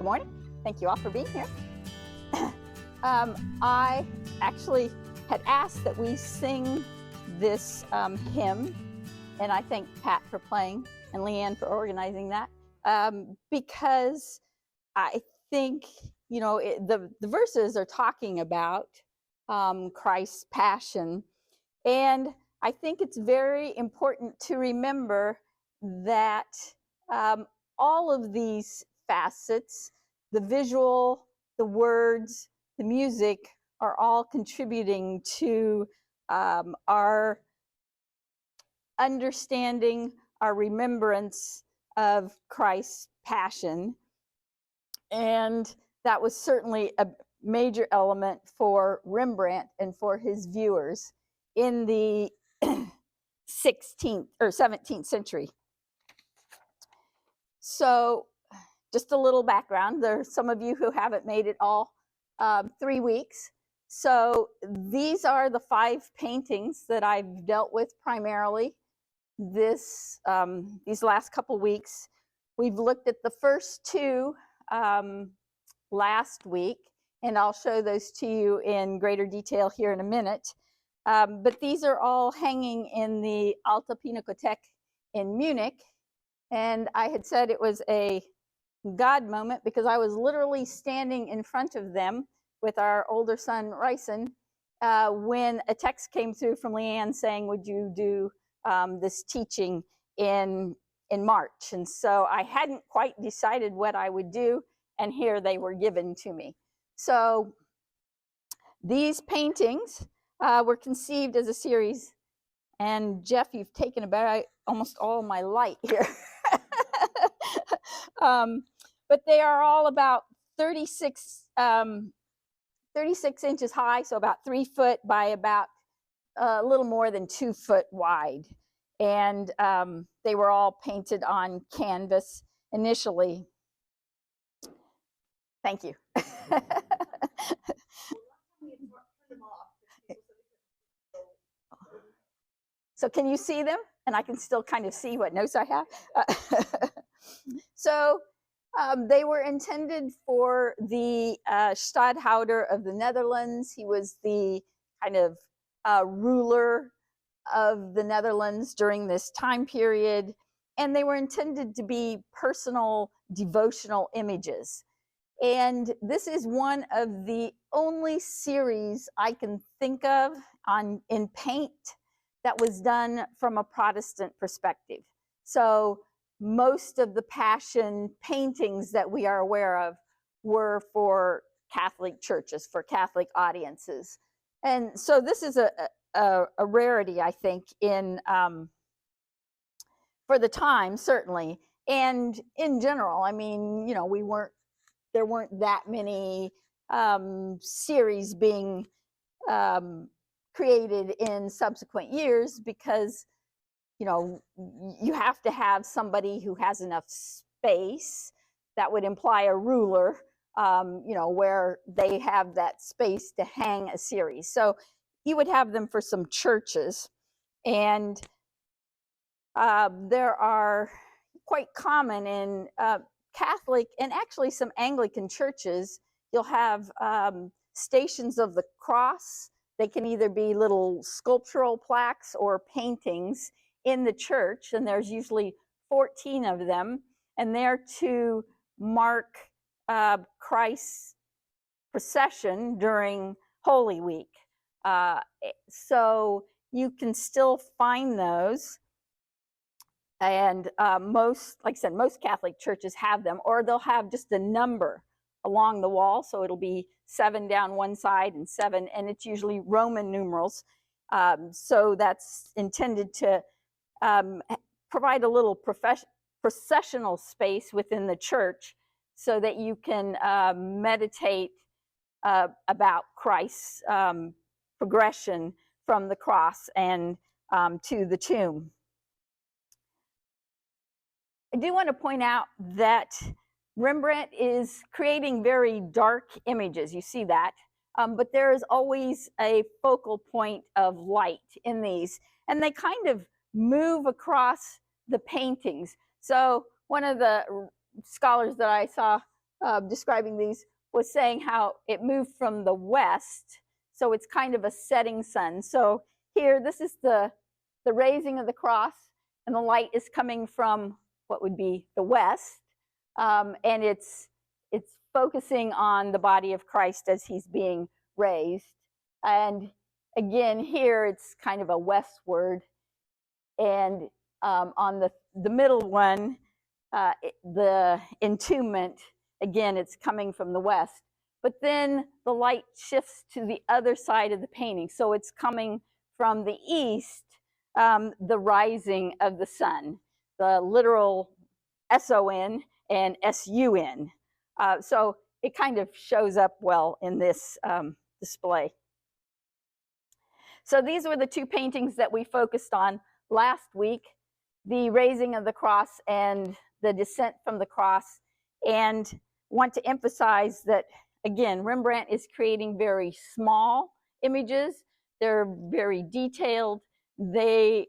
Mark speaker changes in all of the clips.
Speaker 1: morning. Thank you all for being here. I actually had asked that we sing this hymn, and I thank Pat for playing and Leanne for organizing that, because I think, you know, the verses are talking about Christ's passion, and I think it's very important to remember that all of these facets, the visual, the words, the music, are all contributing to our understanding, our remembrance of Christ's passion. And that was certainly a major element for Rembrandt and for his viewers in the 16th or 17th century. So just a little background. There are some of you who haven't made it all 3 weeks. So these are the 5 paintings that I've dealt with primarily these last couple weeks. We've looked at the first 2 last week, and I'll show those to you in greater detail here in a minute. But these are all hanging in the Alte Pinakothek in Munich. And I had said it was a God moment because I was literally standing in front of them with our older son, Ryson, when a text came through from Leanne saying, would you do this teaching in March? And so I hadn't quite decided what I would do, and here they were given to me. So these paintings were conceived as a series, and Jeff, you've taken about almost all my light here. But they are all about 36 inches high, so about 3 foot by about a little more than 2 foot wide. And they were all painted on canvas initially. Thank you. So can you see them? And I can still kind of see what notes I have. So they were intended for the Stadhouder of the Netherlands. He was the kind of ruler of the Netherlands during this time period. And they were intended to be personal devotional images. And this is one of the only series I can think of in paint that was done from a Protestant perspective. So most of the Passion paintings that we are aware of were for Catholic churches, for Catholic audiences. And so this is a rarity, I think, for the time, certainly. And in general, I mean, you know, there weren't that many series being created in subsequent years because, you know, you have to have somebody who has enough space. That would imply a ruler, you know, where they have that space to hang a series. So you would have them for some churches. And there are quite common in Catholic and actually some Anglican churches. You'll have stations of the cross. They can either be little sculptural plaques or paintings in the church, and there's usually 14 of them, and they're to mark Christ's procession during Holy Week. So you can still find those, and most, like I said, most Catholic churches have them, or they'll have just a number along the wall, so it'll be 7 down one side and 7, and it's usually Roman numerals. So that's intended to provide a little processional space within the church so that you can meditate about Christ's progression from the cross and to the tomb. I do want to point out that Rembrandt is creating very dark images. You see that. But there is always a focal point of light in these. And they kind of move across the paintings. So one of the scholars that I saw describing these, was saying how it moved from the west, so it's kind of a setting sun. So here, this is the raising of the cross, and the light is coming from what would be the west, and it's focusing on the body of Christ as he's being raised. And again, here it's kind of a westward, and on the middle one, the entombment, again, it's coming from the west. But then the light shifts to the other side of the painting. So it's coming from the east, the rising of the sun, the literal S-O-N and S-U-N. So it kind of shows up well in this display. So these were the two paintings that we focused on last week, the raising of the cross and the descent from the cross, and want to emphasize that, again, Rembrandt is creating very small images. They're very detailed. They,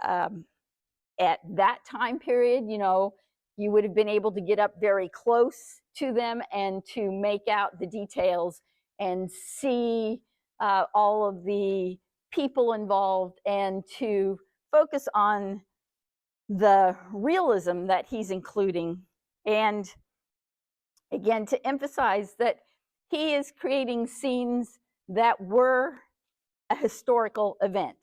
Speaker 1: at that time period, you know, you would have been able to get up very close to them and to make out the details and see all of the people involved, and to focus on the realism that he's including. And again, to emphasize that he is creating scenes that were a historical event.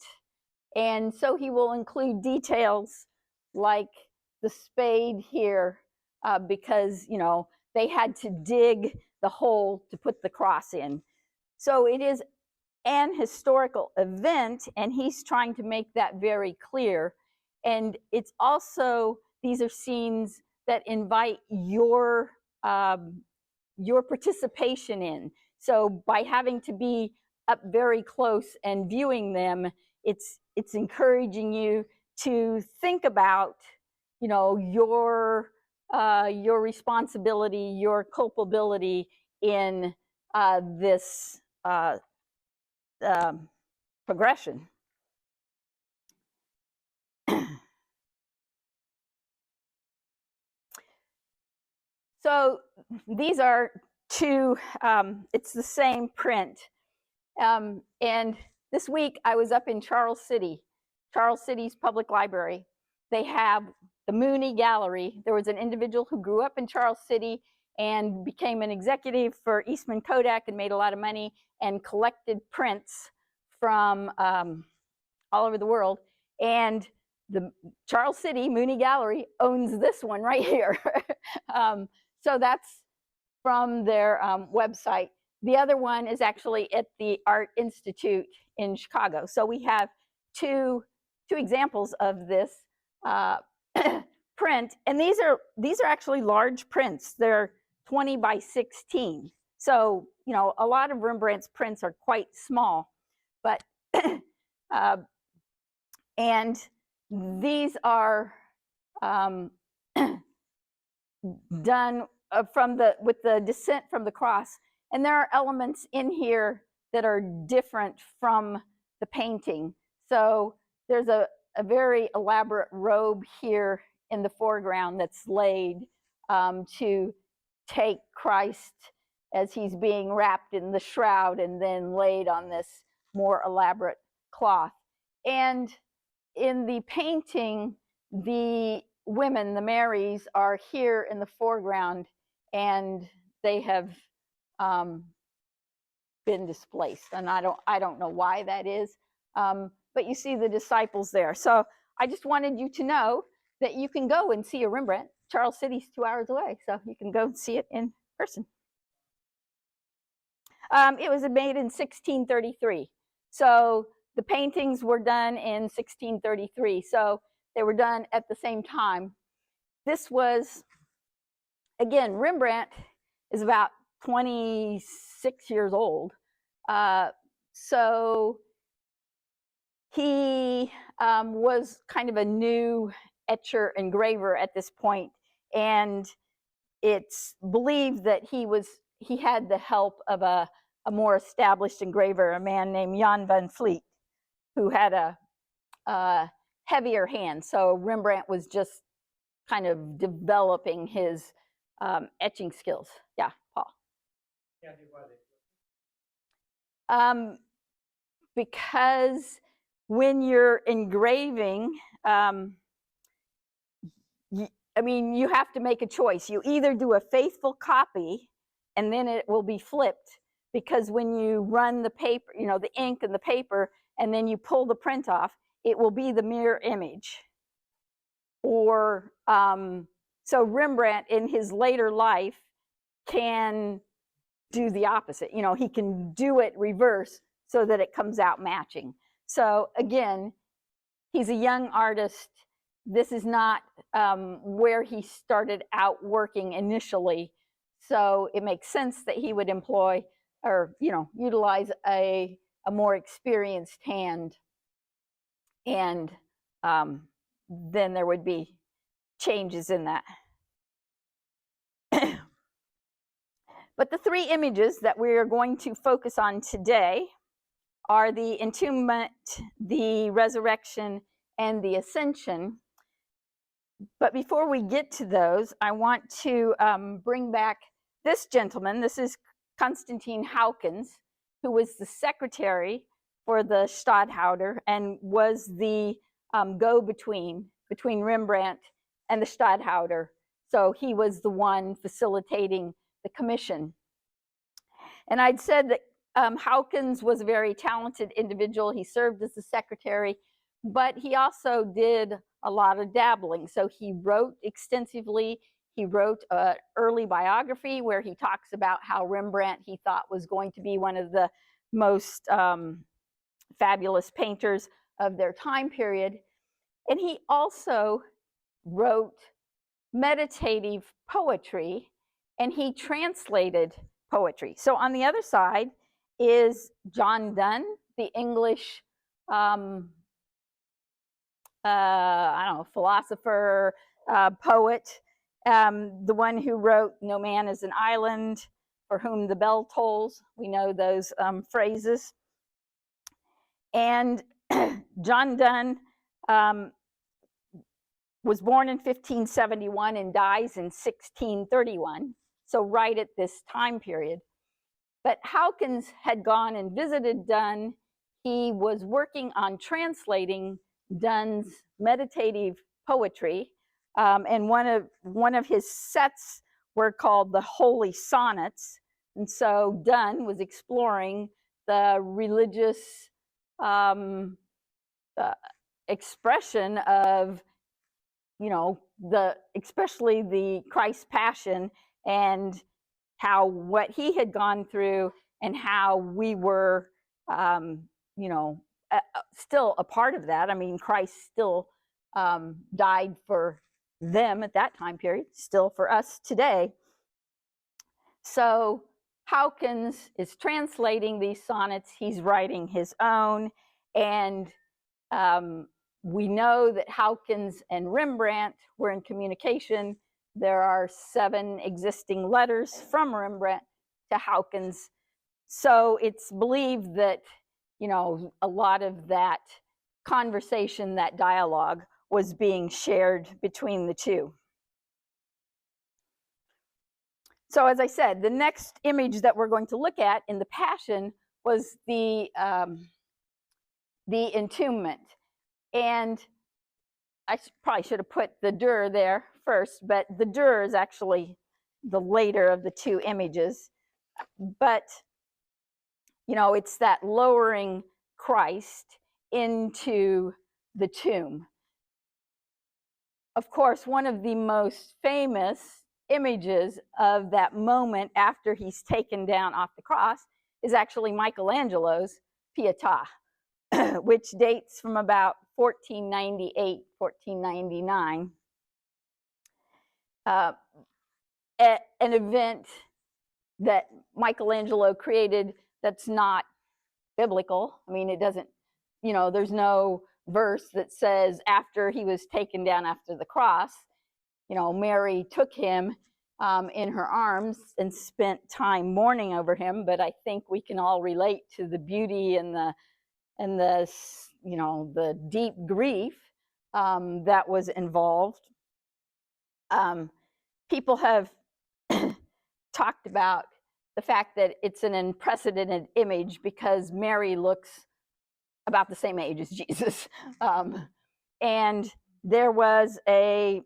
Speaker 1: And so he will include details like the spade here, because, you know, they had to dig the hole to put the cross in. So it is an historical event, and he's trying to make that very clear. And it's also, these are scenes that invite your participation in. So by having to be up very close and viewing them, it's encouraging you to think about, you know, your responsibility, your culpability in this progression. So these are two, it's the same print. And this week I was up in Charles City's public library. They have the Mooney Gallery. There was an individual who grew up in Charles City and became an executive for Eastman Kodak and made a lot of money and collected prints from all over the world. And the Charles City Mooney Gallery owns this one right here. So that's from their website. The other one is actually at the Art Institute in Chicago. So we have two examples of this print, and these are actually large prints. They're 20 by 16. So, you know, a lot of Rembrandt's prints are quite small, but and these are done with the descent from the cross. And there are elements in here that are different from the painting. So there's a very elaborate robe here in the foreground that's laid to take Christ as he's being wrapped in the shroud and then laid on this more elaborate cloth. And in the painting, the women, the Marys, are here in the foreground, and they have been displaced. And I don't know why that is, but you see the disciples there. So I just wanted you to know that you can go and see a Rembrandt. Charles City's 2 hours away, so you can go and see it in person. It was made in 1633. So the paintings were done in 1633. So they were done at the same time. This was, again, Rembrandt is about 26 years old. So he was kind of a new etcher engraver at this point, and it's believed that he had the help of a more established engraver, a man named Jan van Vliet, who had a heavier hand. So Rembrandt was just kind of developing his etching skills. Yeah, Paul.
Speaker 2: Yeah,
Speaker 1: because when you're engraving, you have to make a choice. You either do a faithful copy and then it will be flipped, because when you run the paper, the ink and the paper, and then you pull the print off, it will be the mirror image. Or so Rembrandt in his later life can do the opposite. He can do it reverse so that it comes out matching. So again, he's a young artist. This is not where he started out working initially. So it makes sense that he would employ or utilize a more experienced hand, and then there would be changes in that. But the three images that we are going to focus on today are the entombment, the resurrection, and the ascension. But before we get to those, I want to bring back this gentleman. This is Constantine Howkins, who was the secretary for the Stadtholder and was the go-between between Rembrandt and the Stadtholder. So he was the one facilitating the commission. And I'd said that Howkins was a very talented individual. He served as the secretary, but he also did a lot of dabbling. So he wrote extensively. He wrote an early biography where he talks about how Rembrandt he thought was going to be one of the most fabulous painters of their time period. And he also wrote meditative poetry, and he translated poetry. So on the other side is John Donne, the English philosopher, poet, the one who wrote "No man is an island for whom the bell tolls." We know those phrases. And John Donne was born in 1571 and dies in 1631, so right at this time period. But Howkins had gone and visited Donne. He was working on translating Donne's meditative poetry, and one of his sets were called the Holy Sonnets. And so Donne was exploring the religious expression of especially the Christ Passion, and how what he had gone through and how we were still a part of that. I mean, Christ still died for them at that time period, still for us today. So Howkins is translating these sonnets. He's writing his own, and we know that Howkins and Rembrandt were in communication. There are 7 existing letters from Rembrandt to Howkins. So it's believed that, a lot of that conversation, that dialogue, was being shared between the two. So as I said, the next image that we're going to look at in the Passion was the entombment. And I probably should have put the Dur there first, but the Dur is actually the later of the two images. But, it's that lowering Christ into the tomb. Of course, one of the most famous images of that moment after he's taken down off the cross is actually Michelangelo's Pietà, which dates from about 1498, 1499. An event that Michelangelo created that's not biblical. I mean, it doesn't, there's no verse that says after he was taken down after the cross, Mary took him in her arms and spent time mourning over him. But I think we can all relate to the beauty and the deep grief that was involved. People have talked about the fact that it's an unprecedented image because Mary looks about the same age as Jesus. And there was a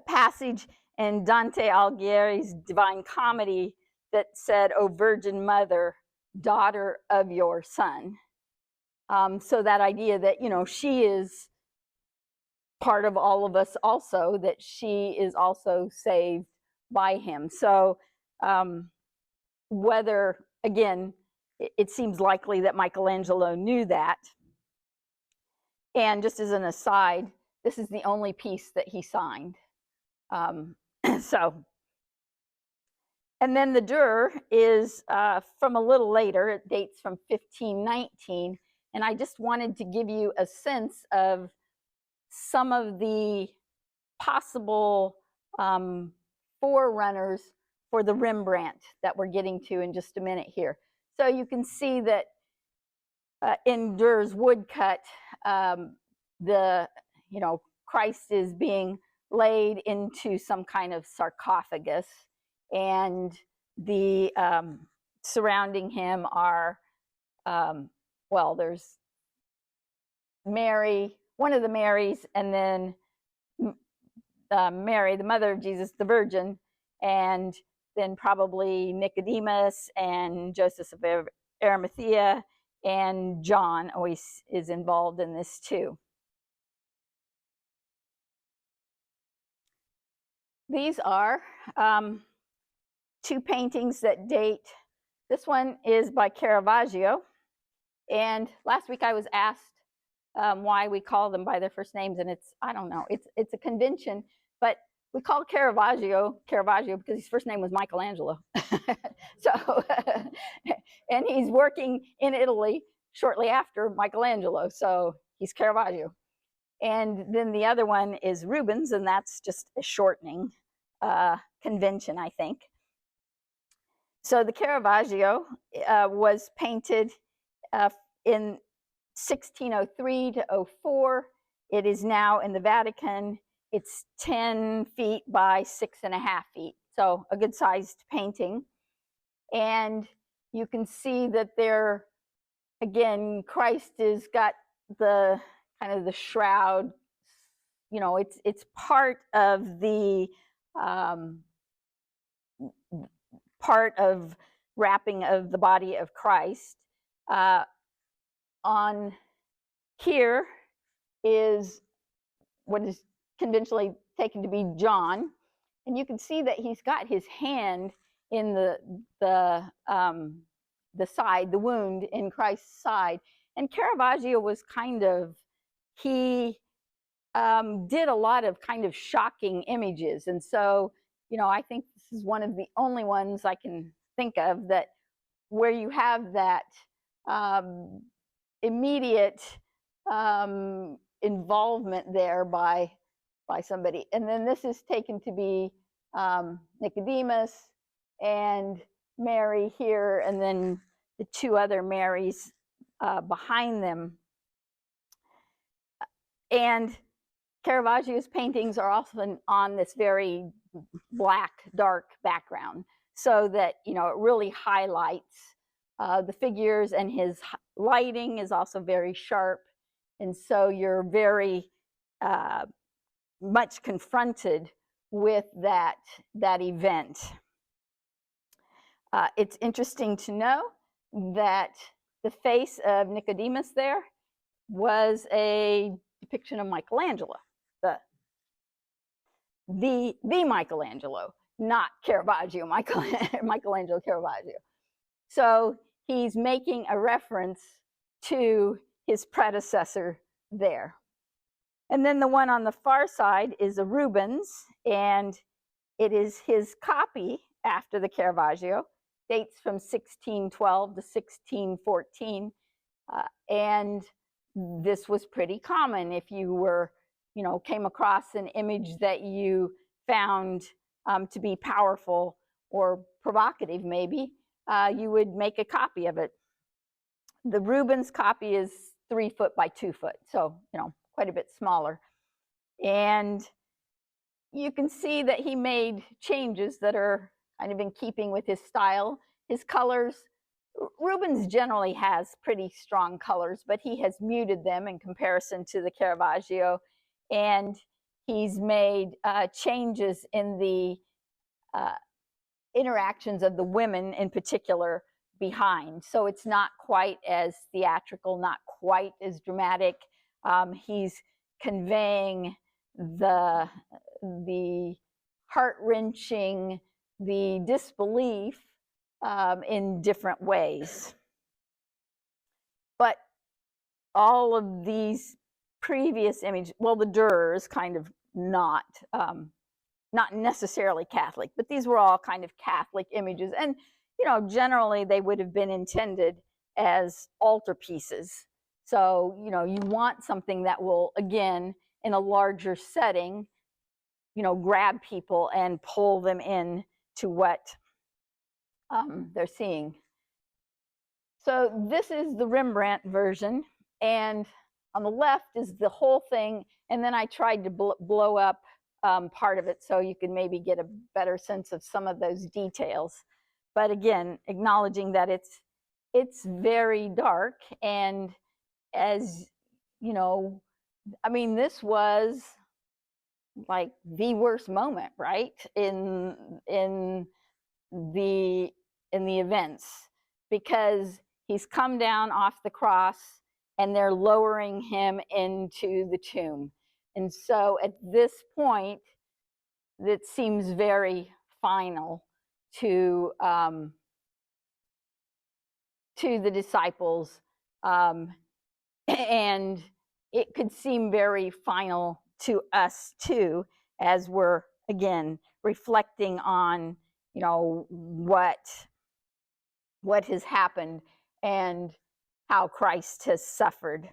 Speaker 1: passage in Dante Alighieri's Divine Comedy that said, "O Virgin Mother, daughter of your Son." So that idea that, you know, she is part of all of us also, that she is also saved by him. So whether, again, it seems likely that Michelangelo knew that. And just as an aside, this is the only piece that he signed. So, and then the Dur is from a little later. It dates from 1519. And I just wanted to give you a sense of some of the possible forerunners for the Rembrandt that we're getting to in just a minute here. So you can see that in Dur's woodcut, Christ is being laid into some kind of sarcophagus, and the surrounding him are, there's Mary, one of the Marys, and then Mary, the mother of Jesus, the Virgin, and then probably Nicodemus and Joseph of Arimathea, and John always is involved in this too. These are two paintings that date. This one is by Caravaggio, and last week I was asked why we call them by their first names, and I don't know, it's a convention, but we call Caravaggio because his first name was Michelangelo. So, and he's working in Italy shortly after Michelangelo, so he's Caravaggio. And then the other one is Rubens, and that's just a shortening convention, I think. So the Caravaggio was painted in 1603 to 04. It is now in the Vatican. It's 10 feet by 6.5 feet, so a good sized painting. And you can see that there, again, Christ has got the kind of the shroud, you know, it's part of the wrapping of the body of Christ. On here is what is conventionally taken to be John, and you can see that he's got his hand in the side, the wound in Christ's side. And Caravaggio was he did a lot of kind of shocking images, and so, you know, I think this is one of the only ones I can think of that where you have that immediate involvement there by somebody. And then this is taken to be Nicodemus and Mary here, and then the two other Marys behind them. And Caravaggio's paintings are often on this very black, dark background, so that, you know, it really highlights the figures, and his lighting is also very sharp. And so you're very much confronted with that event. It's interesting to know that the face of Nicodemus there was a depiction of Michelangelo, the Michelangelo, not Caravaggio, Michelangelo Caravaggio. So he's making a reference to his predecessor there. And then the one on the far side is a Rubens, and it is his copy after the Caravaggio, dates from 1612 to 1614. And this was pretty common. If you were, you know, came across an image that you found to be powerful or provocative, maybe, you would make a copy of it. The Rubens copy is 3 foot by 2 foot, so, you know, quite a bit smaller. And you can see that he made changes that are kind of in keeping with his style. His colors, Rubens generally has pretty strong colors, but he has muted them in comparison to the Caravaggio, and he's made changes in the interactions of the women in particular behind. So it's not quite as theatrical, not quite as dramatic. He's conveying the heart-wrenching, the disbelief in different ways. But all of these previous images, well, the Durer is kind of not necessarily Catholic, but these were all kind of Catholic images. And, generally they would have been intended as altarpieces. So, you want something that will, again, in a larger setting, grab people and pull them in to what they're seeing. So this is the Rembrandt version, and on the left is the whole thing, and then I tried to blow up part of it so you can maybe get a better sense of some of those details. But again, acknowledging that it's very dark, and as you know, I mean, this was like the worst moment, right, in the events, because he's come down off the cross and they're lowering him into the tomb. And so at this point, it seems very final to the disciples, and it could seem very final to us too, as we're again reflecting on what has happened and how Christ has suffered.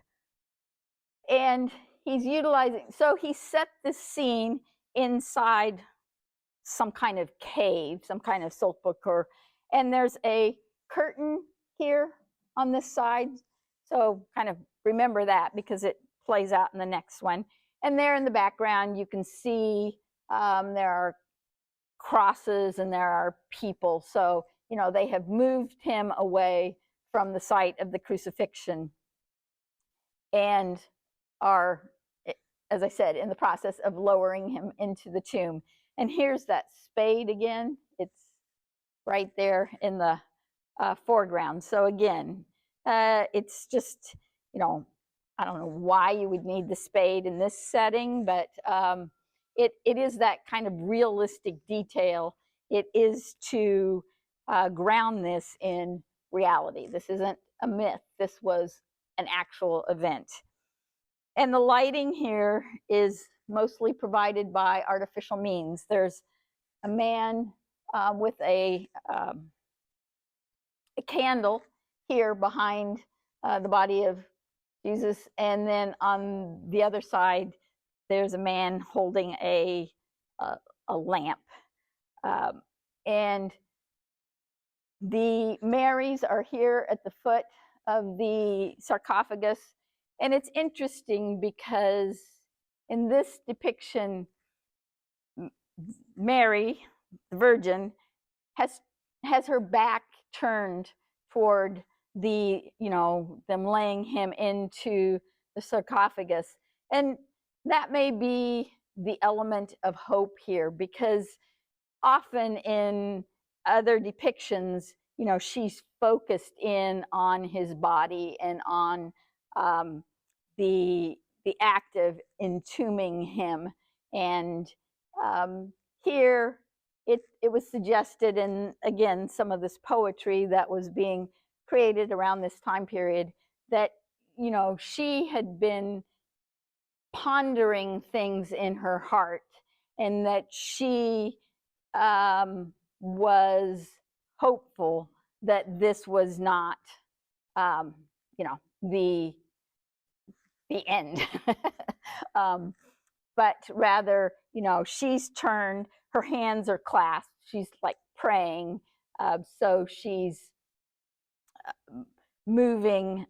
Speaker 1: And he's utilizing, so he set the scene inside some kind of cave, some kind of sepulcher, and there's a curtain here on this side, so kind of remember that because it plays out in the next one. And there in the background you can see there are crosses and there are people, so they have moved him away from the site of the crucifixion and are, as I said, in the process of lowering him into the tomb. And here's that spade again. It's right there in the foreground. So again, it's just, I don't know why you would need the spade in this setting, but it is that kind of realistic detail. It is to ground this in reality. This isn't a myth. This was an actual event. And the lighting here is mostly provided by artificial means. There's a man with a candle here behind the body of Jesus, and then on the other side there's a man holding a lamp, and the Marys are here at the foot of the sarcophagus. And it's interesting because in this depiction, Mary, the Virgin, has her back turned toward them laying him into the sarcophagus. And that may be the element of hope here, because often in other depictions, she's focused in on his body and on the act of entombing him. And here it was suggested, and again, some of this poetry that was being created around this time period, that she had been pondering things in her heart, and that she was hopeful that this was not the end. But rather, she's turned, her hands are clasped, she's like praying, so she's moving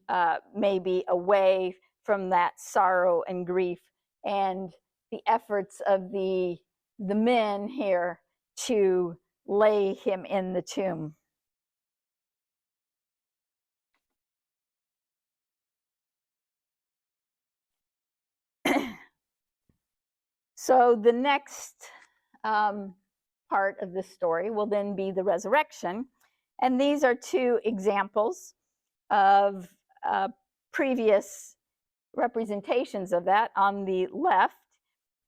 Speaker 1: maybe away from that sorrow and grief, and the efforts of the men here to lay him in the tomb. So the next part of this story will then be the resurrection. And these are two examples of previous representations of that. On the left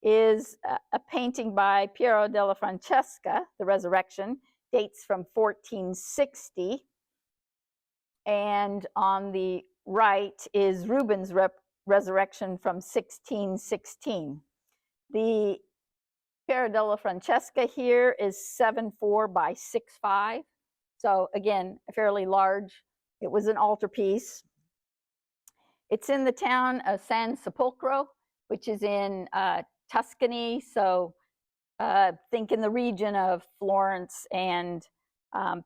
Speaker 1: is a painting by Piero della Francesca, The Resurrection, dates from 1460. And on the right is Rubens' Resurrection from 1616. The Piero della Francesca here is 7.4 by 6.5. So again, fairly large. It was an altarpiece. It's in the town of San Sepolcro, which is in Tuscany. So think in the region of Florence and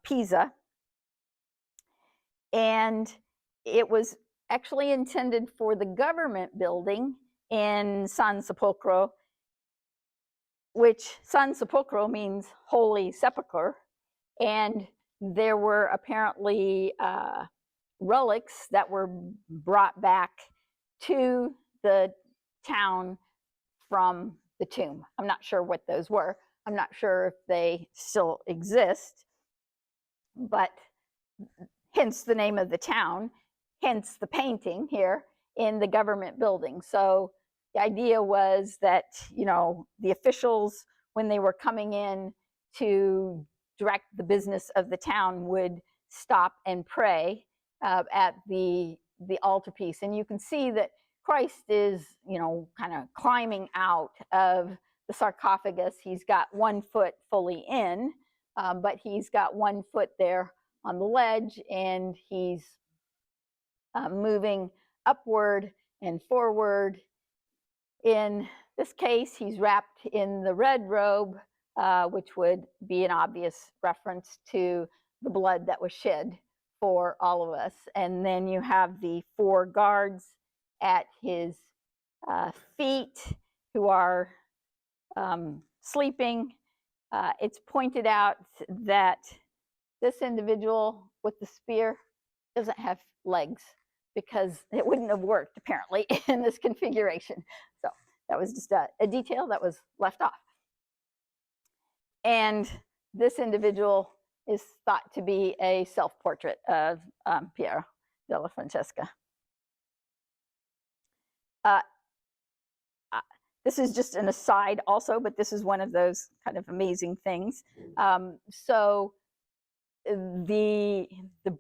Speaker 1: Pisa. And it was actually intended for the government building in San Sepolcro, which San Sepolcro means holy sepulchre. And there were apparently relics that were brought back to the town from the tomb. I'm not sure what those were. I'm not sure if they still exist, but hence the name of the town, hence the painting here in the government building. So the idea was that, you know, the officials, when they were coming in to direct the business of the town, would stop and pray at the altarpiece. And you can see that Christ is, you know, kind of climbing out of the sarcophagus. He's got one foot fully in, but he's got one foot there on the ledge, and he's moving upward and forward. In this case, he's wrapped in the red robe, which would be an obvious reference to the blood that was shed for all of us. And then you have the 4 guards at his feet who are sleeping. It's pointed out that this individual with the spear doesn't have legs, because it wouldn't have worked apparently in this configuration. So that was just a detail that was left off. And this individual is thought to be a self-portrait of Piero della Francesca. This is just an aside also, but this is one of those kind of amazing things. So the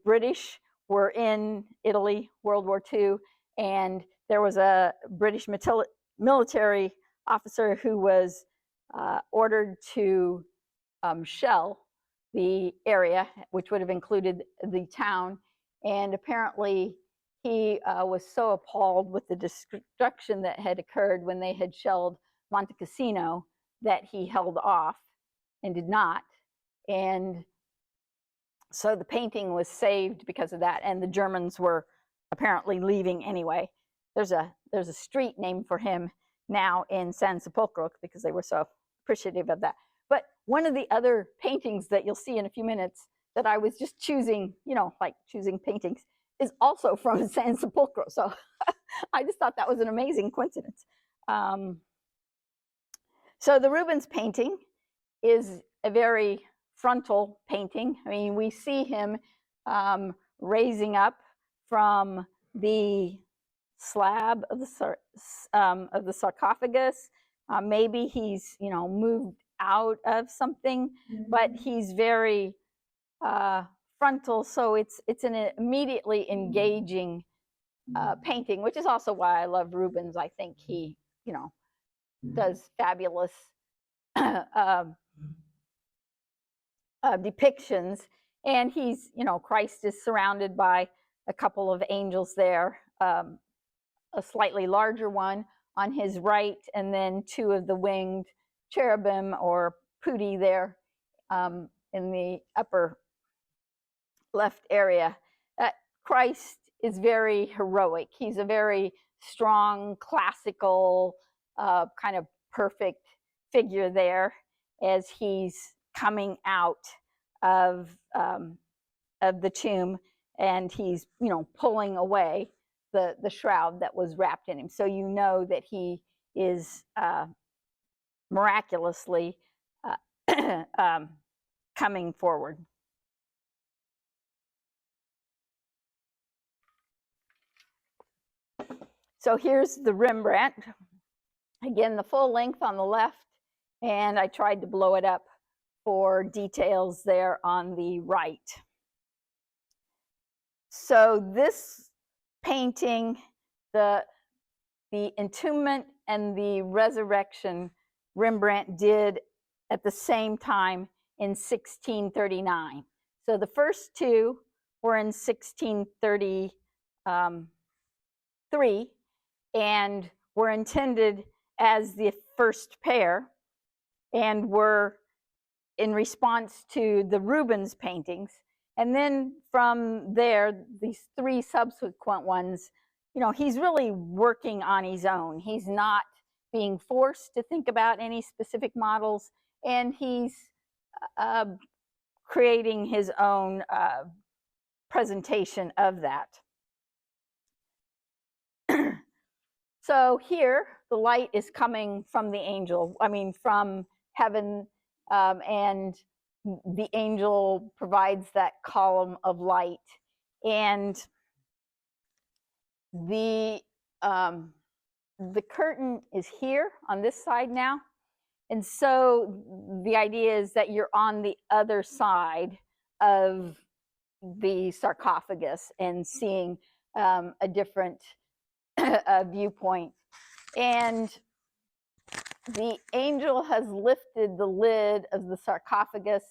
Speaker 1: British were in Italy, World War II, and there was a British military officer who was ordered to shell the area, which would have included the town. And apparently he was so appalled with the destruction that had occurred when they had shelled Monte Cassino that he held off and did not. And so the painting was saved because of that, and the Germans were apparently leaving anyway. There's a street named for him now in San Sepolcro because they were so appreciative of that. But one of the other paintings that you'll see in a few minutes that I was just choosing, you know, like choosing paintings, is also from San Sepolcro. So I just thought that was an amazing coincidence. So the Rubens painting is a very frontal painting. I mean, we see him raising up from the slab of the sarcophagus. Maybe he's, you know, moved out of something, but he's very frontal. So it's an immediately engaging painting, which is also why I love Rubens. I think he, you know, does fabulous depictions. And he's, you know, Christ is surrounded by a couple of angels there, a slightly larger one on his right, and then 2 of the winged cherubim or putti there in the upper left area. Christ is very heroic. He's a very strong, classical, kind of perfect figure there as he's coming out of the tomb, and he's, pulling away the shroud that was wrapped in him. So you know that he is miraculously coming forward. So here's the Rembrandt. Again, the full length on the left, and I tried to blow it up for details there on the right. So this painting, the entombment and the resurrection, Rembrandt did at the same time in 1639. So the first two were in 1633 and were intended as the first pair, and were in response to the Rubens paintings. And then from there, these three subsequent ones, he's really working on his own. He's not being forced to think about any specific models, and he's creating his own presentation of that. So here, the light is coming from the angel, from heaven, and the angel provides that column of light. And the curtain is here on this side now. And so the idea is that you're on the other side of the sarcophagus and seeing a different viewpoint. And the angel has lifted the lid of the sarcophagus,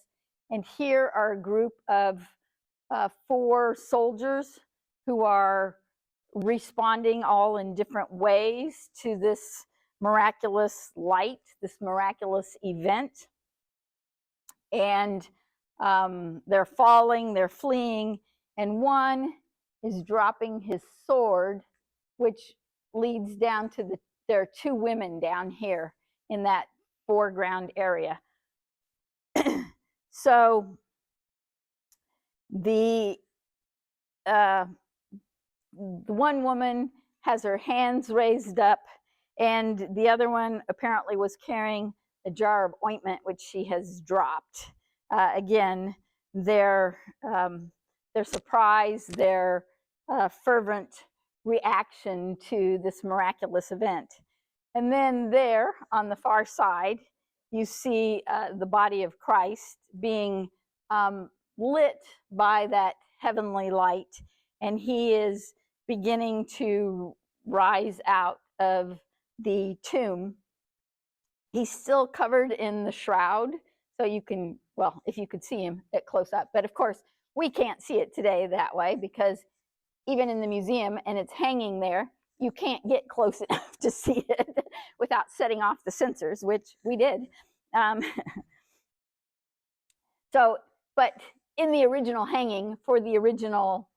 Speaker 1: and here are a group of 4 soldiers who are responding all in different ways to this miraculous light, this miraculous event. And they're falling, they're fleeing, and one is dropping his sword, which leads down to there are 2 women down here in that foreground area. So the one woman has her hands raised up, and the other one apparently was carrying a jar of ointment, which she has dropped. Again, their surprise, their fervent reaction to this miraculous event. And then there on the far side, you see the body of Christ being lit by that heavenly light, and he is beginning to rise out of the tomb. He's still covered in the shroud, so you can, well, if you could see him at close up, but of course we can't see it today that way, because even in the museum and it's hanging there, you can't get close enough to see it without setting off the sensors, which we did. So, but in the original hanging for the original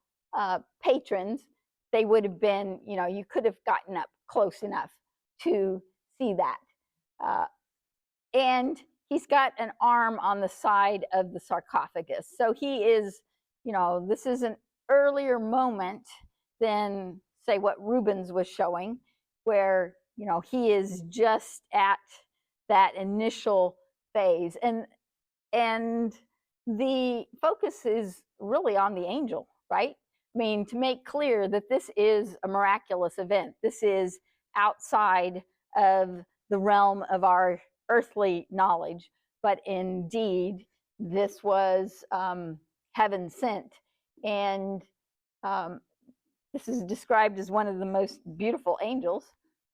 Speaker 1: patrons, they would have been, you could have gotten up close enough to see that. And he's got an arm on the side of the sarcophagus. So he is, this is an earlier moment than, say, what Rubens was showing, where, he is just at that initial phase. And the focus is really on the angel, right? To make clear that this is a miraculous event. This is outside of the realm of our earthly knowledge, but indeed, this was heaven sent. And this is described as one of the most beautiful angels.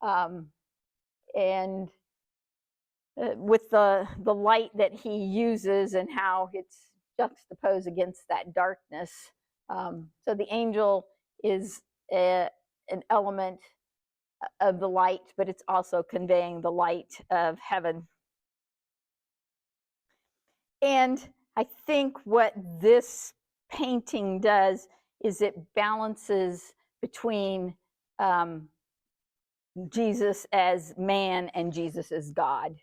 Speaker 1: And with the light that he uses and how it's juxtaposed against that darkness. So the angel is an element of the light, but it's also conveying the light of heaven. And I think what this painting does is it balances between Jesus as man and Jesus as God.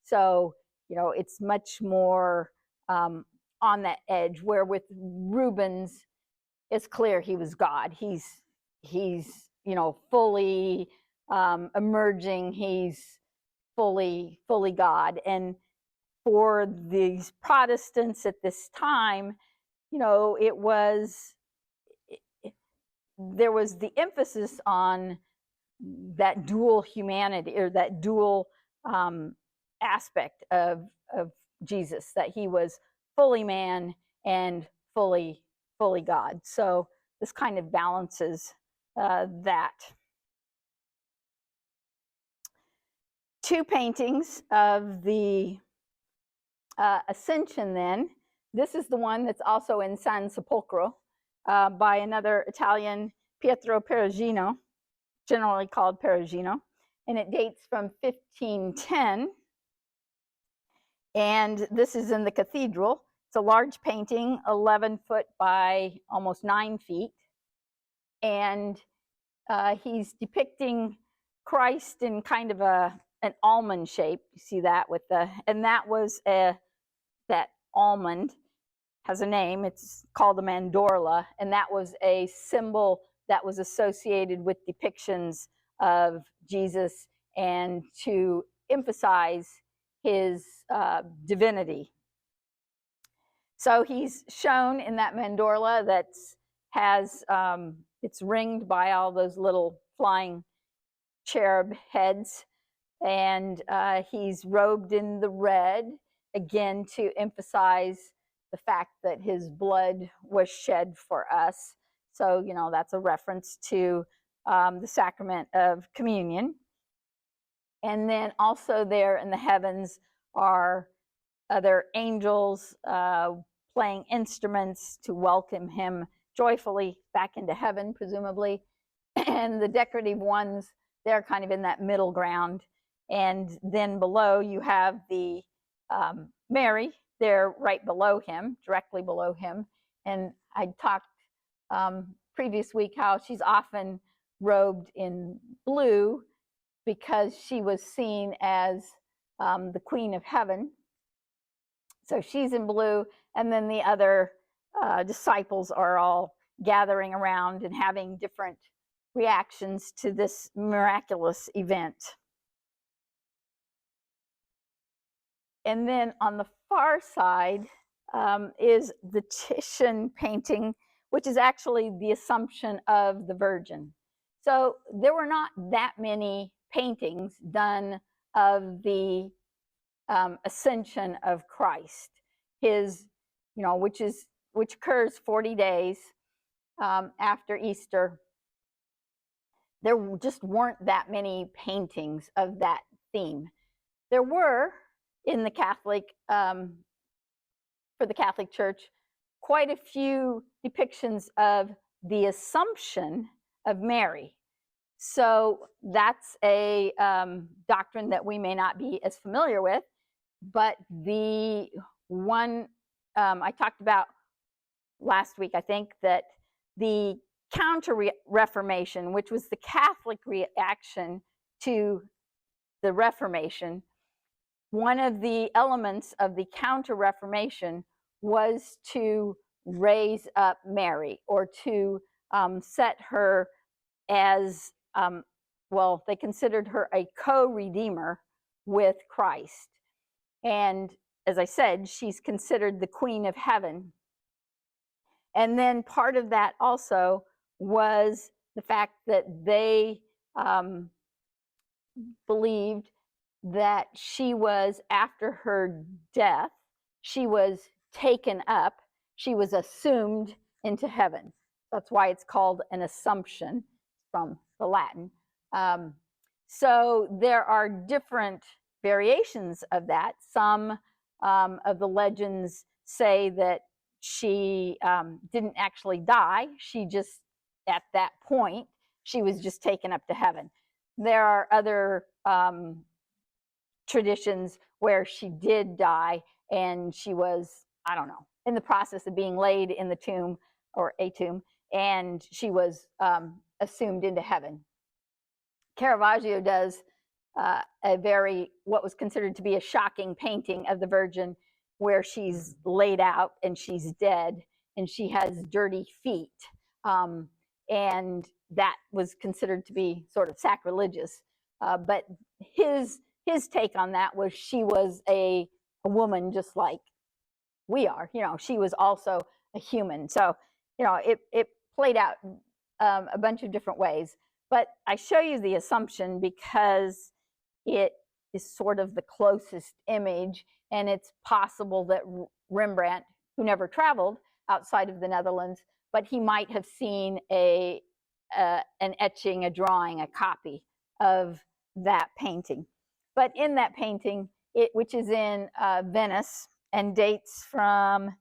Speaker 1: So, it's much more on that edge, where with Rubens, it's clear he was God. He's fully emerging. He's fully God. And for these Protestants at this time, there was the emphasis on that dual humanity, or that dual aspect of Jesus, that he was fully man and fully God. So this kind of balances that. Two paintings of the Ascension then. This is the one that's also in San Sepolcro by another Italian, Pietro Perugino, generally called Perugino, and it dates from 1510. And this is in the cathedral. It's a large painting, 11 foot by almost 9 feet. And he's depicting Christ in kind of an almond shape. You see that with and that was that almond has a name. It's called a mandorla, and that was a symbol that was associated with depictions of Jesus and to emphasize his divinity. So he's shown in that mandorla that has it's ringed by all those little flying cherub heads, and he's robed in the red, again to emphasize the fact that his blood was shed for us. So that's a reference to the sacrament of communion. And then also there in the heavens are other angels playing instruments to welcome him joyfully back into heaven, presumably. And the decorative ones, they're kind of in that middle ground. And then below you have the Mary there right below him, directly below him. And I talked previous week how she's often robed in blue because she was seen as the Queen of Heaven. So she's in blue, and then the other disciples are all gathering around and having different reactions to this miraculous event. And then on the far side is the Titian painting, which is actually the Assumption of the Virgin. So there were not that many paintings done of the Ascension of Christ, which occurs 40 days after Easter. There just weren't that many paintings of that theme. There were in the Catholic, for the Catholic Church, quite a few depictions of the Assumption of Mary. So that's a doctrine that we may not be as familiar with, but the one I talked about last week, I think, that the Counter-Reformation, which was the Catholic reaction to the Reformation, one of the elements of the Counter-Reformation was to raise up Mary, or to set her as, they considered her a co-redeemer with Christ. And as I said, she's considered the Queen of Heaven. And then part of that also was the fact that they believed that she was, after her death, she was taken up, she was assumed into heaven. That's why it's called an assumption, from the Latin. So there are different variations of that. Some of the legends say that she didn't actually die. She just, at that point, she was just taken up to heaven. There are other traditions where she did die and she was, I don't know, in the process of being laid in the tomb, or a tomb, and she was assumed into heaven. Caravaggio does what was considered to be a shocking painting of the Virgin, where she's laid out and she's dead and she has dirty feet. And that was considered to be sort of sacrilegious. But his take on that was she was a woman just like we are. She was also a human. So, it played out a bunch of different ways. But I show you the assumption because it is sort of the closest image, and it's possible that Rembrandt, who never traveled outside of the Netherlands, but he might have seen an etching, a drawing, a copy of that painting. But in that painting, which is in Venice and dates from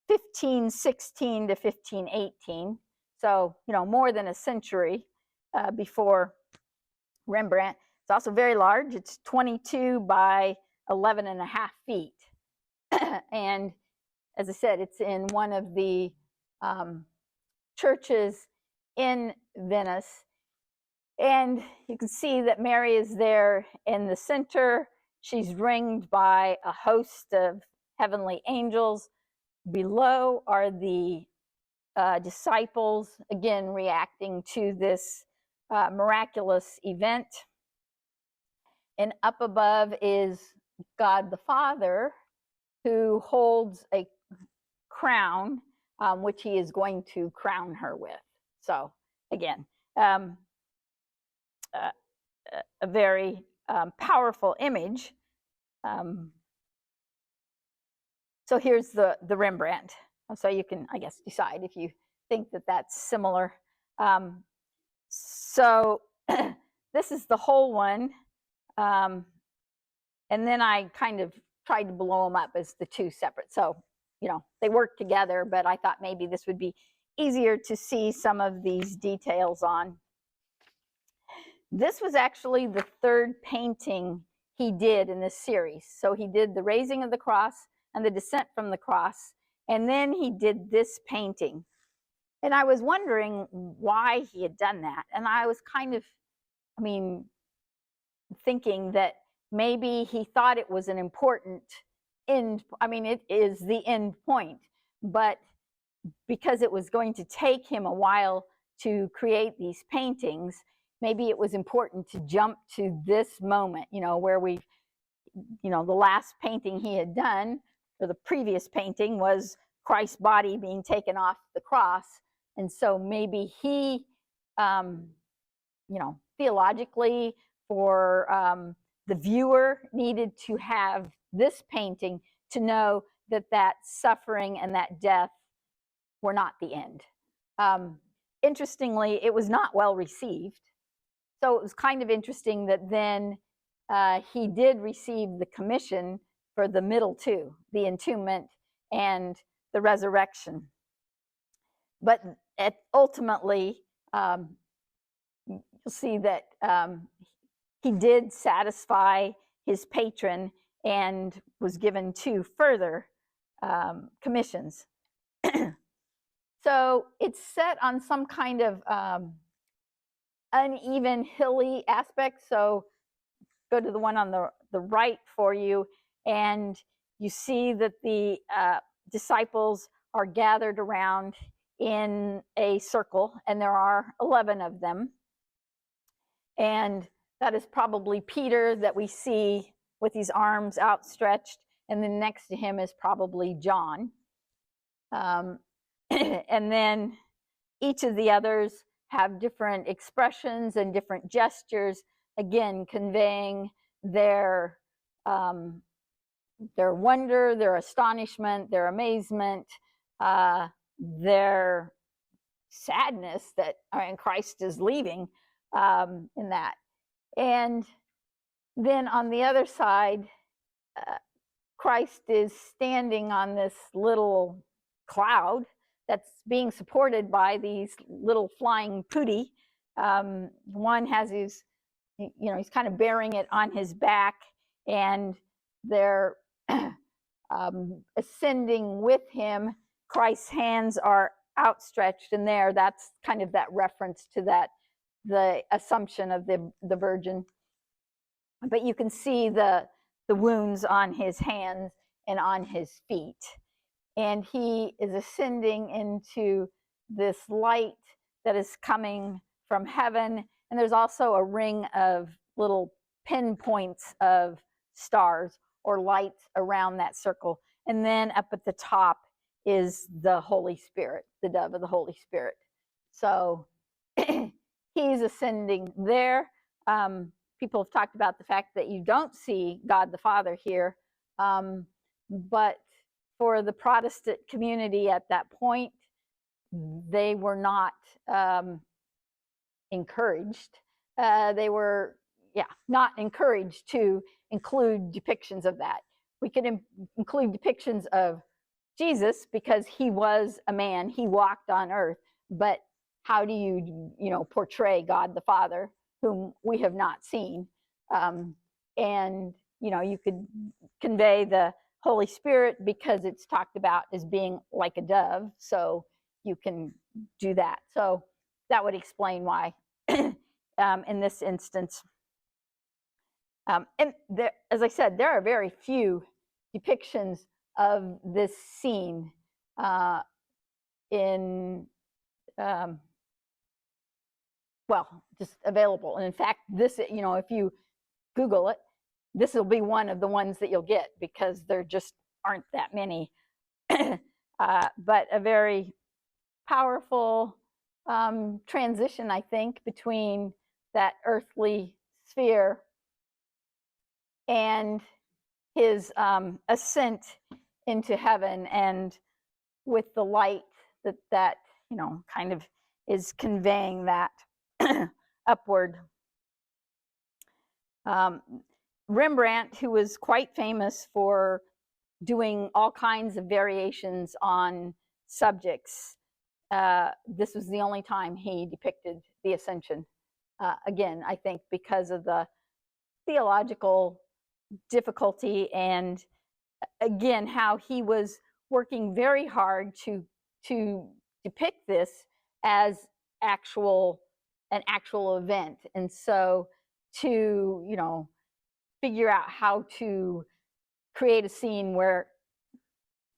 Speaker 1: 1516 to 1518, so more than a century before Rembrandt. It's also very large. It's 22 by 11.5 feet. And as I said, it's in one of the churches in Venice. And you can see that Mary is there in the center. She's ringed by a host of heavenly angels. Below are the disciples, again, reacting to this miraculous event. And up above is God the Father, who holds a crown, which he is going to crown her with. So again, a very powerful image. So here's the Rembrandt. So you can, I guess, decide if you think that that's similar. So this is the whole one. And then I kind of tried to blow them up as the two separate. So, they work together, but I thought maybe this would be easier to see some of these details on. This was actually the third painting he did in this series. So he did the raising of the cross and the descent from the cross, and then he did this painting. And I was wondering why he had done that. And I was kind of, thinking that maybe he thought it was an important end. It is the end point, but because it was going to take him a while to create these paintings, maybe it was important to jump to this moment, where we, the last painting he had done, or the previous painting, was Christ's body being taken off the cross. And so maybe he, theologically, for the viewer, needed to have this painting to know that that suffering and that death were not the end. Interestingly, it was not well received. So it was kind of interesting that then he did receive the commission for the middle two, the entombment and the resurrection. But ultimately, you'll see that he did satisfy his patron and was given 2 further commissions. So it's set on some kind of uneven, hilly aspect. So go to the one on the right for you, and you see that the disciples are gathered around in a circle, and there are 11 of them. And that is probably Peter that we see with his arms outstretched, and then next to him is probably John. And then each of the others have different expressions and different gestures, again, conveying their wonder, their astonishment, their amazement, their sadness that Christ is leaving in that. And then on the other side, Christ is standing on this little cloud that's being supported by these little flying putti. One has his, he's kind of bearing it on his back, and they're ascending with him. Christ's hands are outstretched, and that's kind of that reference to that, the Assumption of the Virgin. But you can see the wounds on his hands and on his feet. And he is ascending into this light that is coming from heaven. And there's also a ring of little pinpoints of stars or lights around that circle. And then up at the top is the Holy Spirit, the dove of the Holy Spirit. So he's ascending there. People have talked about the fact that you don't see God the Father here, but for the Protestant community at that point, they were not encouraged. They were, not encouraged to include depictions of that. We could include depictions of Jesus because he was a man, he walked on earth, but how do you, portray God the Father, whom we have not seen? And, you could convey the Holy Spirit because it's talked about as being like a dove, so you can do that. So that would explain why in this instance. And there, as I said, there are very few depictions of this scene just available. And in fact, this, if you Google it, this will be one of the ones that you'll get because there just aren't that many. But a very powerful transition, I think, between that earthly sphere and his ascent into heaven, and with the light that kind of is conveying that upward. Rembrandt, who was quite famous for doing all kinds of variations on subjects, this was the only time he depicted the Ascension. Again, I think because of the theological difficulty, and again, how he was working very hard to depict this as an actual event. And so to, figure out how to create a scene where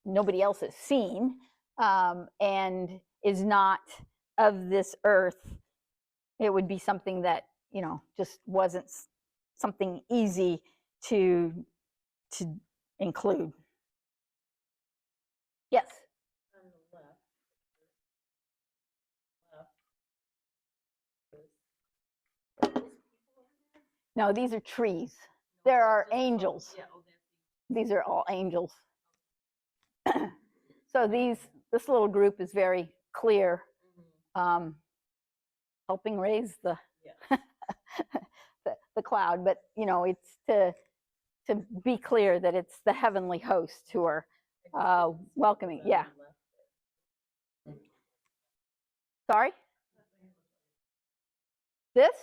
Speaker 1: nobody else has seen and is not of this earth, it would be something that, just wasn't something easy to include. Yes?
Speaker 2: On the left.
Speaker 1: No, these are trees. There are angels.
Speaker 2: Yeah,
Speaker 1: These are all angels. So this little group is very clear, helping raise the the cloud. But it's to be clear that it's the heavenly hosts who are welcoming. Yeah. Sorry? This?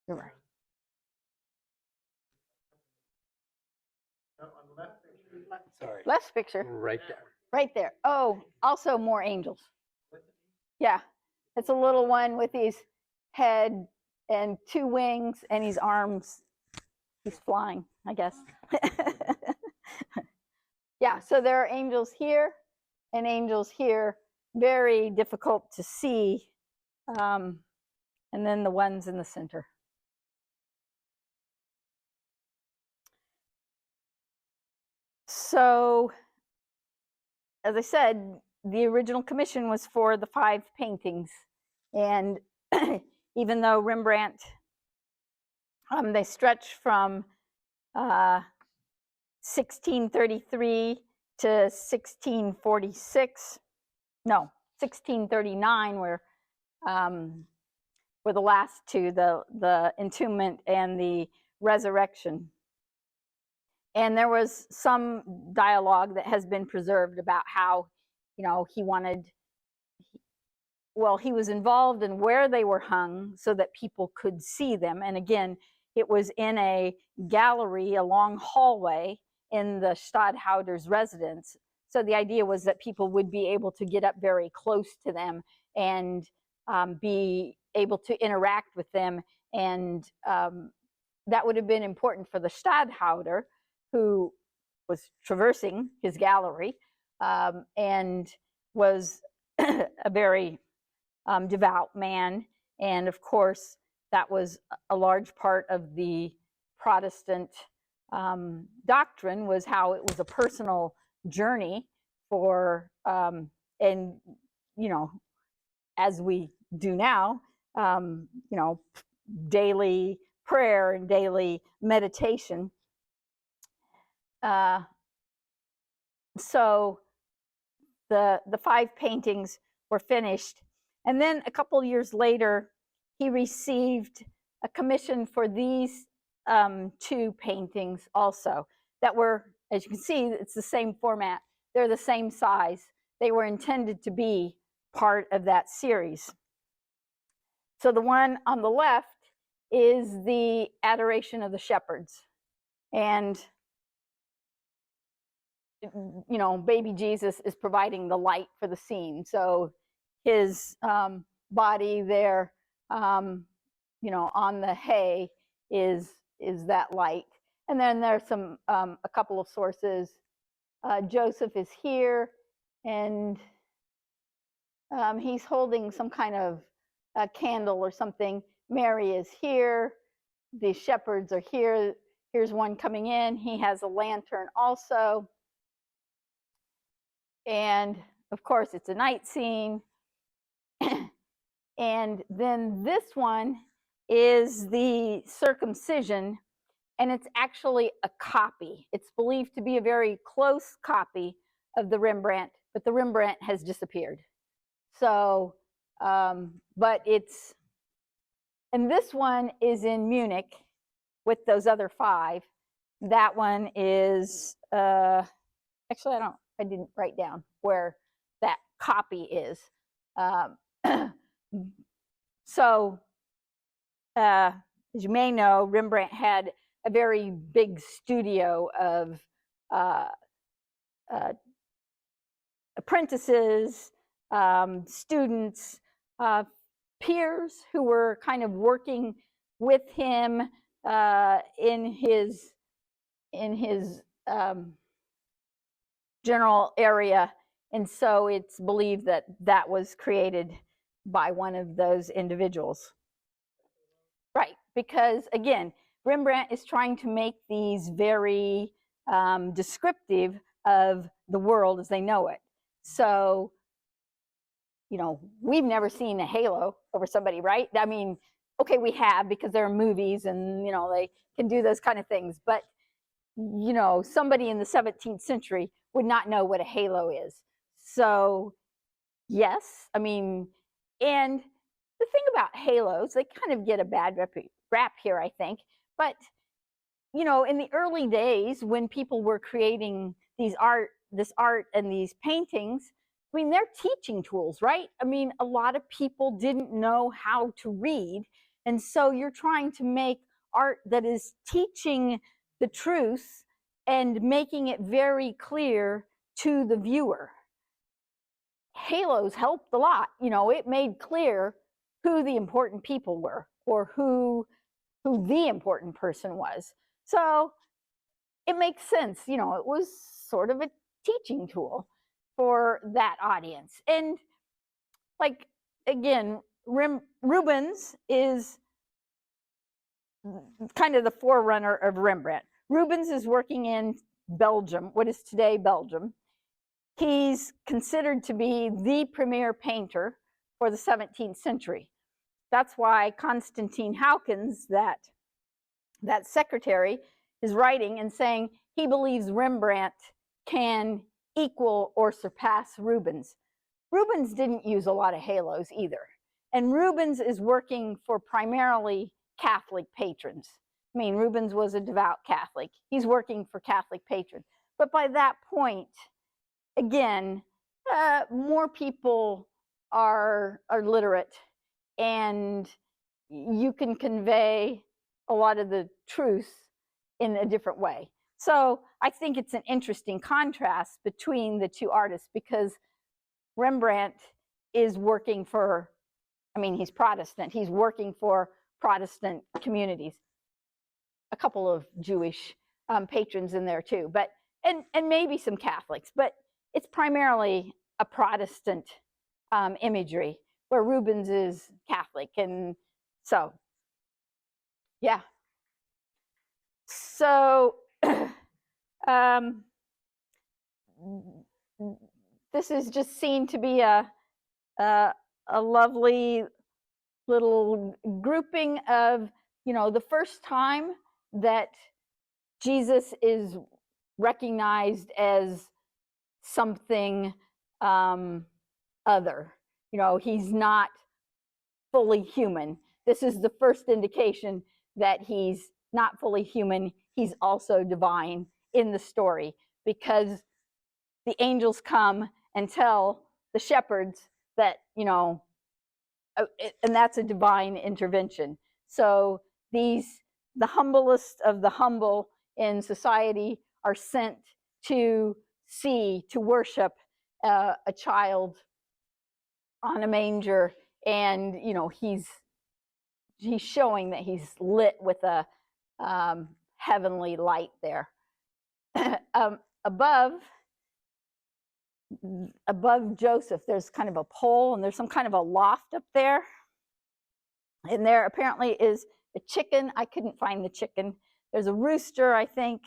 Speaker 1: You're right.
Speaker 3: Sorry.
Speaker 1: Left picture.
Speaker 3: Right there.
Speaker 1: Right there. Oh, also more angels. Yeah. It's a little one with his head and two wings and his arms. He's flying, I guess. Yeah, so there are angels here and angels here. Very difficult to see. And then the ones in the center. So, as I said, the original commission was for the 5 paintings. And even though Rembrandt, they stretch from 1633 to 1646, no, 1639 were the last two, the entombment and the resurrection. And there was some dialogue that has been preserved about how, he was involved in where they were hung so that people could see them. And again, it was in a gallery, a long hallway in the Stadtholder's residence. So the idea was that people would be able to get up very close to them and be able to interact with them. And that would have been important for the Stadtholder, who was traversing his gallery and was a very devout man. And of course, that was a large part of the Protestant doctrine, was how it was a personal journey for, and, you know, as we do now, you know, daily prayer and daily meditation. So the 5 paintings were finished. And then a couple years later, he received a commission for these 2 paintings also that were, as you can see, it's the same format. They're the same size. They were intended to be part of that series. So the one on the left is the Adoration of the Shepherds. And, you know, baby Jesus is providing the light for the scene. So his body there, you know, on the hay is that light. And then there's some a couple of sources. Joseph is here, and he's holding some kind of a candle or something. Mary is here. The shepherds are here. Here's one coming in. He has a lantern also. And of course, it's a night scene. And then this one is the circumcision, and it's actually a copy. It's believed to be a very close copy of the Rembrandt, but the Rembrandt has disappeared. So, but it's, and this one is in Munich with those other 5. That one is, actually, I didn't write down where that copy is. So, as you may know, Rembrandt had a very big studio of apprentices, students, peers who were kind of working with him in his general area. And so it's believed that that was created by one of those individuals. Right, because again, Rembrandt is trying to make these very descriptive of the world as they know it. So, you know, we've never seen a halo over somebody, right? I mean, okay, we have, because there are movies and, you know, they can do those kind of things. But, you know, somebody in the 17th century would not know what a halo is. So, yes, I mean, and the thing about halos, they kind of get a bad rap here, I think. But, you know, in the early days when people were creating this art and these paintings, I mean, they're teaching tools, right? I mean, a lot of people didn't know how to read. And so you're trying to make art that is teaching the truth and making it very clear to the viewer. Halos helped a lot. You know, it made clear who the important people were, or who the important person was. So it makes sense. You know, it was sort of a teaching tool for that audience. And like, again, Rubens is kind of the forerunner of Rembrandt. Rubens is working in Belgium, what is today Belgium. He's considered to be the premier painter for the 17th century. That's why Constantine Howkins, that secretary, is writing and saying he believes Rembrandt can equal or surpass Rubens. Rubens didn't use a lot of halos either. And Rubens is working for primarily Catholic patrons. I mean, Rubens was a devout Catholic. He's working for Catholic patrons. But by that point, again, more people are literate, and you can convey a lot of the truth in a different way. So I think it's an interesting contrast between the 2 artists, because Rembrandt is working for, I mean, he's Protestant. He's working for Protestant communities. A couple of Jewish patrons in there too, but and maybe some Catholics, but it's primarily a Protestant imagery, where Rubens is Catholic, and so yeah. So this is just seen to be a lovely little grouping of, the first time that Jesus is recognized as something other. He's not fully human. This is the first indication that he's not fully human. He's also divine in the story, because the angels come and tell the shepherds that, and that's a divine intervention. So the humblest of the humble in society are sent to worship a child on a manger, and he's showing that he's lit with a heavenly light there. Above Joseph, there's kind of a pole, and there's some kind of a loft up there. And there apparently is a chicken. I couldn't find the chicken. There's a rooster, I think,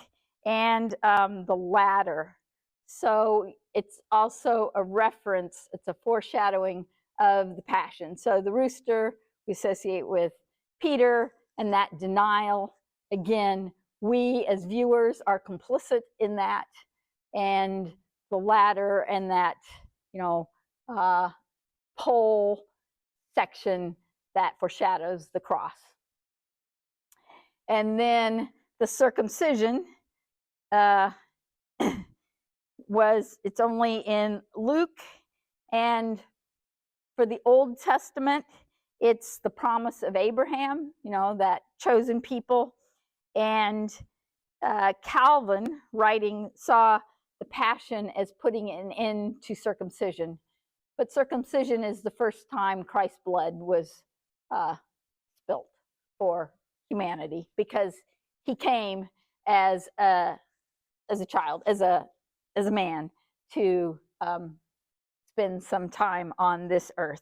Speaker 1: and the ladder. So it's also a reference, it's a foreshadowing of the passion. So the rooster we associate with Peter and that denial. Again, we as viewers are complicit in that, and the ladder and that, pole section that foreshadows the cross. And then the circumcision it's only in Luke, and for the Old Testament, it's the promise of Abraham, that chosen people. And Calvin, writing, saw the passion as putting an end to circumcision. But circumcision is the first time Christ's blood was spilt for humanity, because he came as a child, as a man, to spend some time on this earth.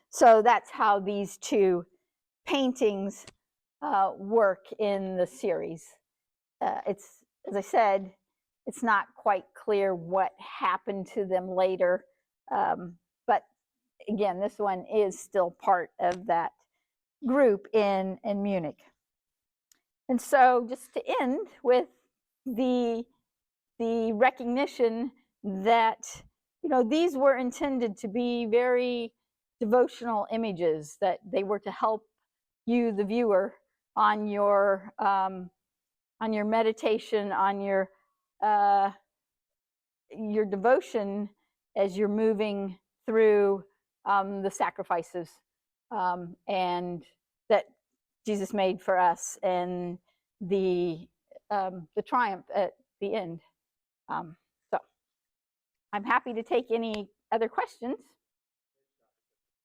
Speaker 1: So that's how these two paintings work in the series. It's, as I said, it's not quite clear what happened to them later, but again, this one is still part of that group in Munich. And so, just to end with the recognition that, these were intended to be very devotional images, that they were to help you, the viewer, on your meditation, on your devotion as you're moving through the sacrifices and that Jesus made for us, and the triumph at the end. So I'm happy to take any other questions.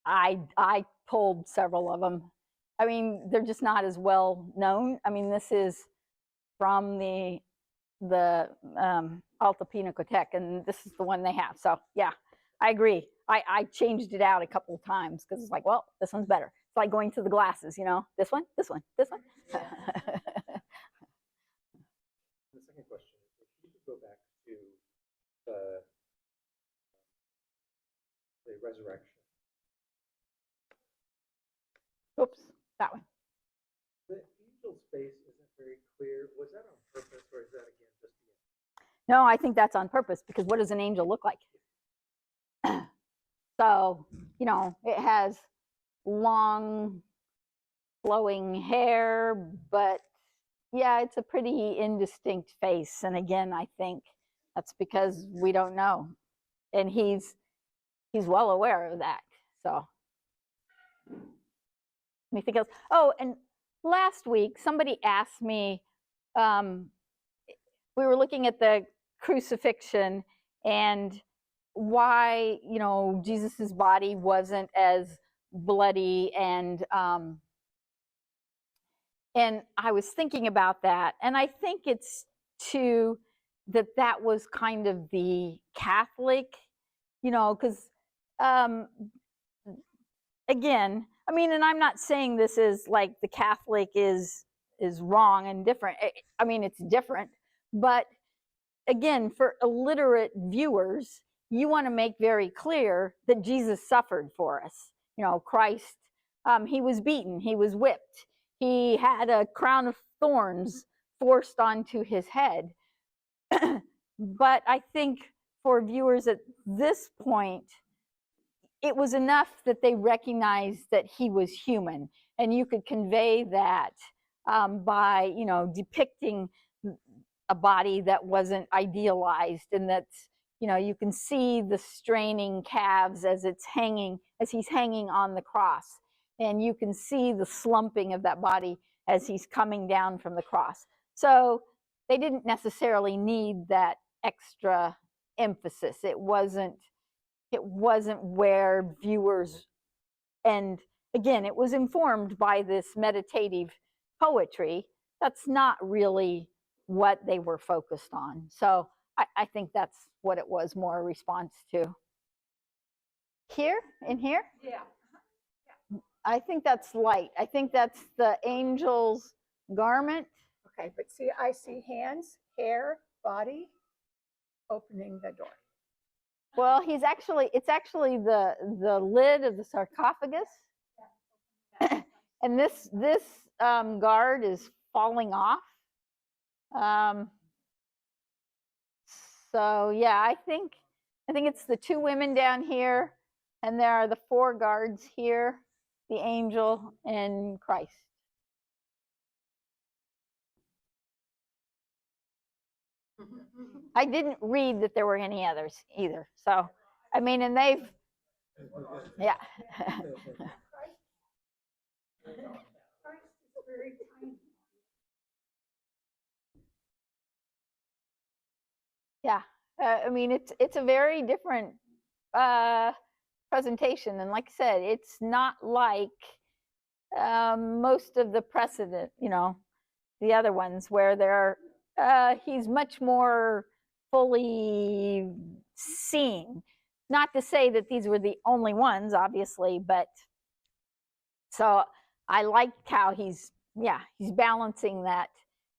Speaker 1: I pulled several of them. I mean, they're just not as well known. I mean, this is from the Alta Pinakothek, and this is the one they have. So yeah, I agree. I changed it out a couple of times, because it's like, well, this one's better. It's like going to the glasses, this one, this one, this one.
Speaker 3: The second question, if you could go back to the resurrection.
Speaker 1: Oops, that one.
Speaker 3: The angel space isn't very clear. Was that on purpose, or is that again just the end?
Speaker 1: No, I think that's on purpose, because what does an angel look like? So, it has long flowing hair, but yeah, it's a pretty indistinct face. And again, I think that's because we don't know, and he's well aware of that. So anything else? Oh, and last week somebody asked me, we were looking at the crucifixion and why, Jesus's body wasn't as bloody and And I was thinking about that, and I think it's too that was kind of the Catholic, because again, I mean, and I'm not saying this is like the Catholic is wrong and different. I mean, it's different, but again, for illiterate viewers, you want to make very clear that Jesus suffered for us. Christ, he was beaten, he was whipped, he had a crown of thorns forced onto his head. But I think for viewers at this point, it was enough that they recognized that he was human, and you could convey that by depicting a body that wasn't idealized, and that's you can see the straining calves as he's hanging on the cross, and you can see the slumping of that body as he's coming down from the cross. So they didn't necessarily need that extra emphasis. It wasn't where viewers, and again, it was informed by this meditative poetry. That's not really what they were focused on. So I think that's what it was more a response to. Here, in here?
Speaker 2: Yeah.
Speaker 1: I think that's light. I think that's the angel's garment.
Speaker 4: Okay, but see, I see hands, hair, body, opening the door.
Speaker 1: Well, it's actually the lid of the sarcophagus. And this guard is falling off. So yeah, I think it's the two women down here, and there are the four guards here, the angel and Christ. I didn't read that there were any others either. So, I mean, and they've, yeah.
Speaker 2: Christ is very tiny.
Speaker 1: Yeah, I mean, it's a very different presentation, and like I said, it's not like most of the precedent, the other ones where he's much more fully seen. Not to say that these were the only ones, obviously, but so I liked how he's balancing that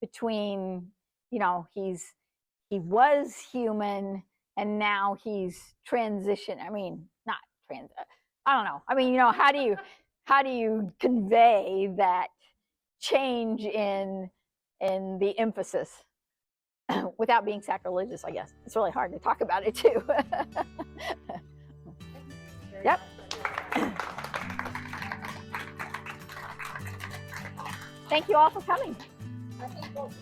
Speaker 1: between, he was human and now he's transition. I mean, not trans. I don't know. I mean, how do you convey that change in the emphasis without being sacrilegious? I guess it's really hard to talk about it too. Yep. Thank you all for coming.
Speaker 4: I think both